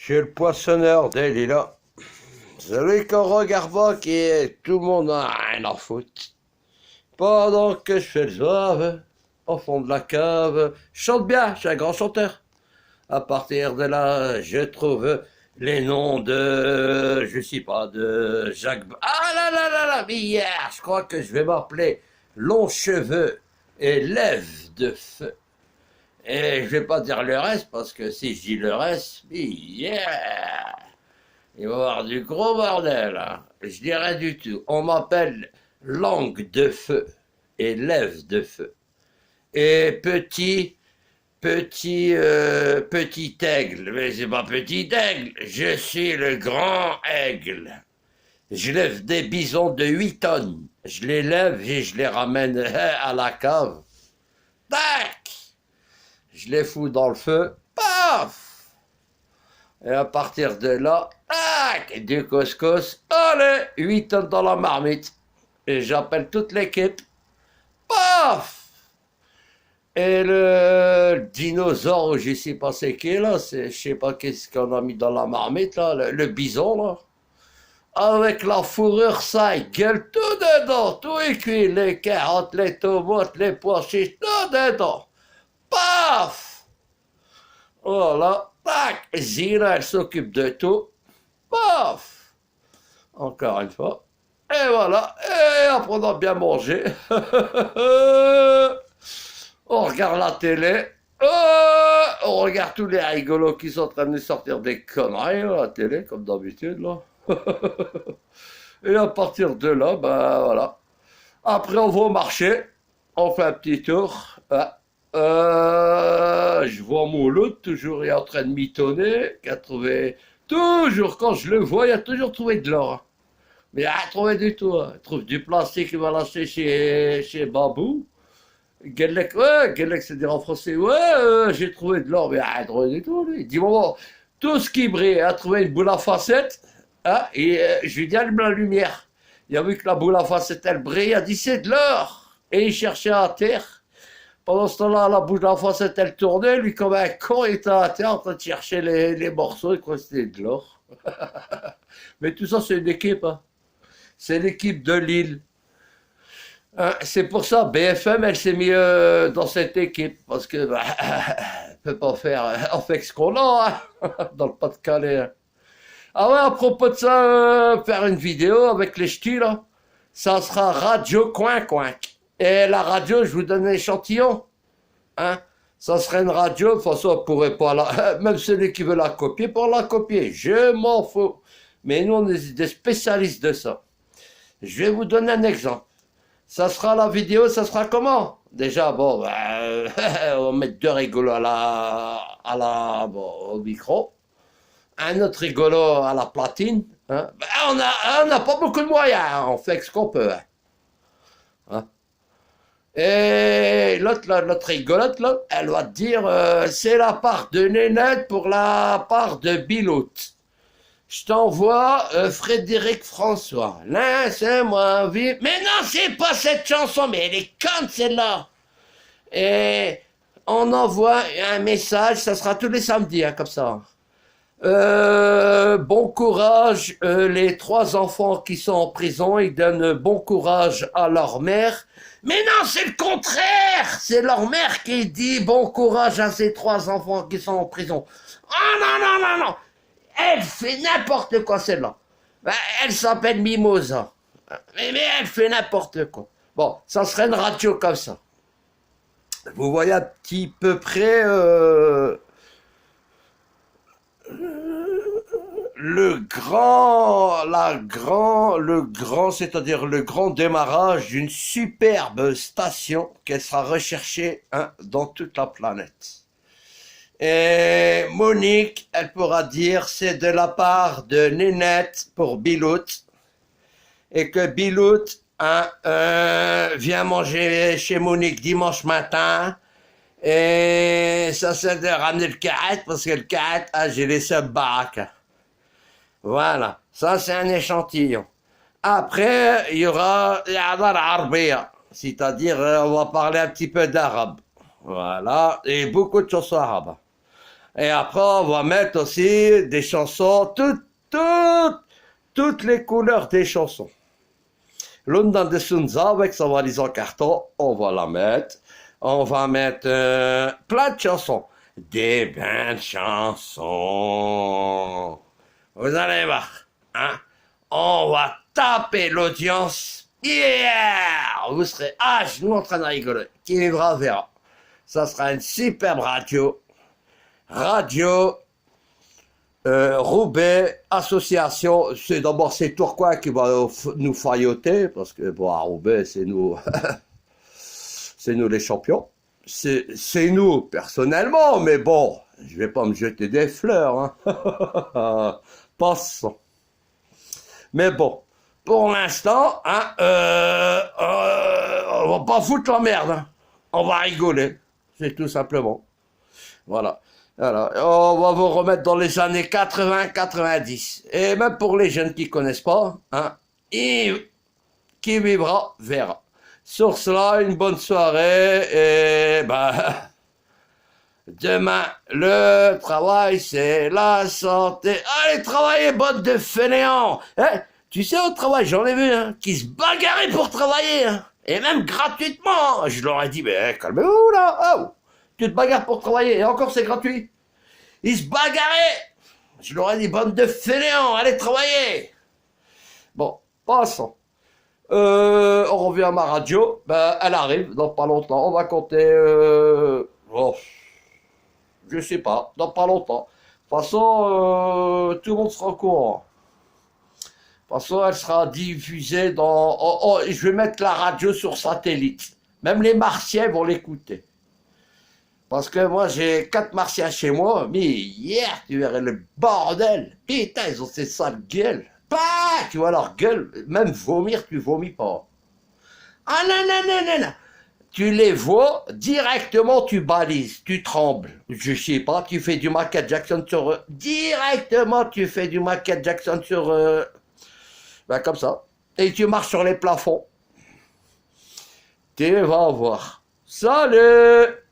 Chez le poissonneur des Lilas. Celui qu'on regarde pas, qui est tout le monde a rien à foutre. Pendant que je fais le zouave, au fond de la cave, je chante bien, je suis un grand chanteur. À partir de là, je trouve les noms de, je sais pas, de Jacques. Ah là là là là, mais hier, je crois que je vais m'appeler Long Cheveux et Lèvres de Feu. Et je vais pas dire le reste, parce que si je dis le reste, yeah, il va y avoir du gros bordel. Hein. Je dirais du tout. On m'appelle Langue de Feu et Lèvres de Feu. Et petit aigle. Mais c'est pas petit aigle, je suis le grand aigle. Je lève des bisons de 8 tonnes. Je les lève et je les ramène à la cave. Tac! Je les fous dans le feu. Paf! Et à partir de là, tac! Du couscous. Allez! 8 tonnes dans la marmite. Et j'appelle toute l'équipe. Paf! Et le dinosaure, je sais pas c'est qui là, je sais pas qu'est-ce qu'on a mis dans la marmite là, le bison là. Avec la fourrure, ça gueule tout dedans, tout est cuit, les carottes, les tomates, les pois chiches, tout dedans. Paf! Voilà, tac, Zina, elle s'occupe de tout. Paf! Encore une fois. Et voilà, et après on a bien mangé. On regarde la télé. On regarde tous les rigolos qui sont en train de sortir des conneries à la télé, comme d'habitude, là. Et à partir de là, ben voilà. Après, on va au marché. On fait un petit tour. Je vois mon lot, toujours il est en train de mitonner, qui a trouvé... Toujours, quand je le vois, il a toujours trouvé de l'or. Mais il n'a rien trouvé du tout. Hein. Il trouve du plastique, il va l'acheter chez Babou. Guellec, ouais, Guellec, c'est-à-dire en français, ouais, j'ai trouvé de l'or, mais rien trouvé du tout, lui. Il dit, bon, tout ce qui brille, a trouvé une boule à facettes, hein, et je lui dis, allume la lumière. Il a vu que la boule à facettes, elle brille, il a dit, c'est de l'or. Et il cherchait à terre. Pendant ce temps-là, la boule à facettes, elle tournait, lui, comme un con, il était à terre en train de chercher les morceaux, il croyait que c'était de l'or. Mais tout ça, c'est une équipe, hein. C'est l'équipe de Lille. C'est pour ça, BFM, elle s'est mise dans cette équipe, parce que bah, elle peut pas faire, on fait ce qu'on a, hein, dans le Pas-de-Calais. Hein. Ah ouais, à propos de ça, faire une vidéo avec les ch'tis, là, ça sera Radio Coin Coin. Et la radio, je vous donne un échantillon, hein, ça serait une radio, de toute façon, on pourrait pas la, même celui qui veut la copier, pour la copier, je m'en fous. Mais nous, on est des spécialistes de ça. Je vais vous donner un exemple. Ça sera la vidéo, ça sera comment? Déjà, bon, on va mettre deux rigolos bon, au micro, un autre rigolo à la platine. Hein. On a pas beaucoup de moyens, hein. On fait ce qu'on peut. Hein. Hein. Et l'autre rigolote, là, elle va te dire, c'est la part de Nénette pour la part de Biloute. Je t'envoie Frédéric François. Laisse-moi vivre. Mais non, c'est pas cette chanson, mais elle est conne celle-là. Et on envoie un message, ça sera tous les samedis, hein, comme ça. Bon courage, les 3 enfants qui sont en prison, ils donnent bon courage à leur mère. Mais non, c'est le contraire. C'est leur mère qui dit bon courage à ces 3 enfants qui sont en prison. Oh non, non, non, non. Elle fait n'importe quoi, celle-là. Elle s'appelle Mimosa. Mais elle fait n'importe quoi. Bon, ça serait une radio comme ça. Vous voyez un petit peu près c'est-à-dire le grand démarrage d'une superbe station qui sera recherchée hein, dans toute la planète. Et Monique, elle pourra dire c'est de la part de Nénette pour Biloute et que Biloute hein, vient manger chez Monique dimanche matin et ça c'est de ramener le carrette parce que le carrette, ah, j'ai laissé un baraque. Voilà, ça c'est un échantillon. Après, il y aura l'Arabia, c'est-à-dire on va parler un petit peu d'arabe. Voilà, et beaucoup de chansons arabes. Et après, on va mettre aussi des chansons, toutes les couleurs des chansons. Lunda de Sunza avec sa valise en carton, on va la mettre. On va mettre plein de chansons. Des belles chansons. Vous allez voir. Hein? On va taper l'audience. Yeah! Vous serez à genoux en train de rigoler. Qui vivra verra. Ça sera une superbe radio. Roubaix, association, c'est d'abord c'est Tourcoing qui va nous failloter, parce que bon, à Roubaix, c'est nous, c'est nous les champions. C'est nous, personnellement, mais bon, je vais pas me jeter des fleurs, hein. Passons. Mais bon, pour l'instant, hein, on va pas foutre la merde, hein. On va rigoler, c'est tout simplement. Voilà. Alors, on va vous remettre dans les années 80-90. Et même pour les jeunes qui connaissent pas, hein, qui vivra verra. Sur cela, une bonne soirée et ben, demain, le travail, c'est la santé. Allez, travaillez, bande de fainéants. Hein, tu sais, au travail, j'en ai vu, hein, qui se bagarraient pour travailler, hein, et même gratuitement. Je leur ai dit, mais calmez-vous là, oh. Tu te bagarres pour travailler, et encore c'est gratuit. Ils se bagarraient. Je leur ai dit, bande de fainéants, allez travailler. Bon, passons. On revient à ma radio. Ben, elle arrive dans pas longtemps. On va compter... oh, je sais pas, dans pas longtemps. De toute façon, tout le monde sera au courant. De toute façon, elle sera diffusée dans... Oh, je vais mettre la radio sur satellite. Même les Martiens vont l'écouter. Parce que moi, j'ai 4 Martiens chez moi, mais hier, tu verrais le bordel. Putain, ils ont ces sales gueules. Bah, tu vois leur gueule, même vomir, tu vomis pas. Ah non, non, non, non, non. Tu les vois, directement tu balises, tu trembles. Je sais pas, tu fais du Michael Jackson sur eux. Directement, tu fais du Michael Jackson sur ben, comme ça. Et tu marches sur les plafonds. Tu vas voir. Salut!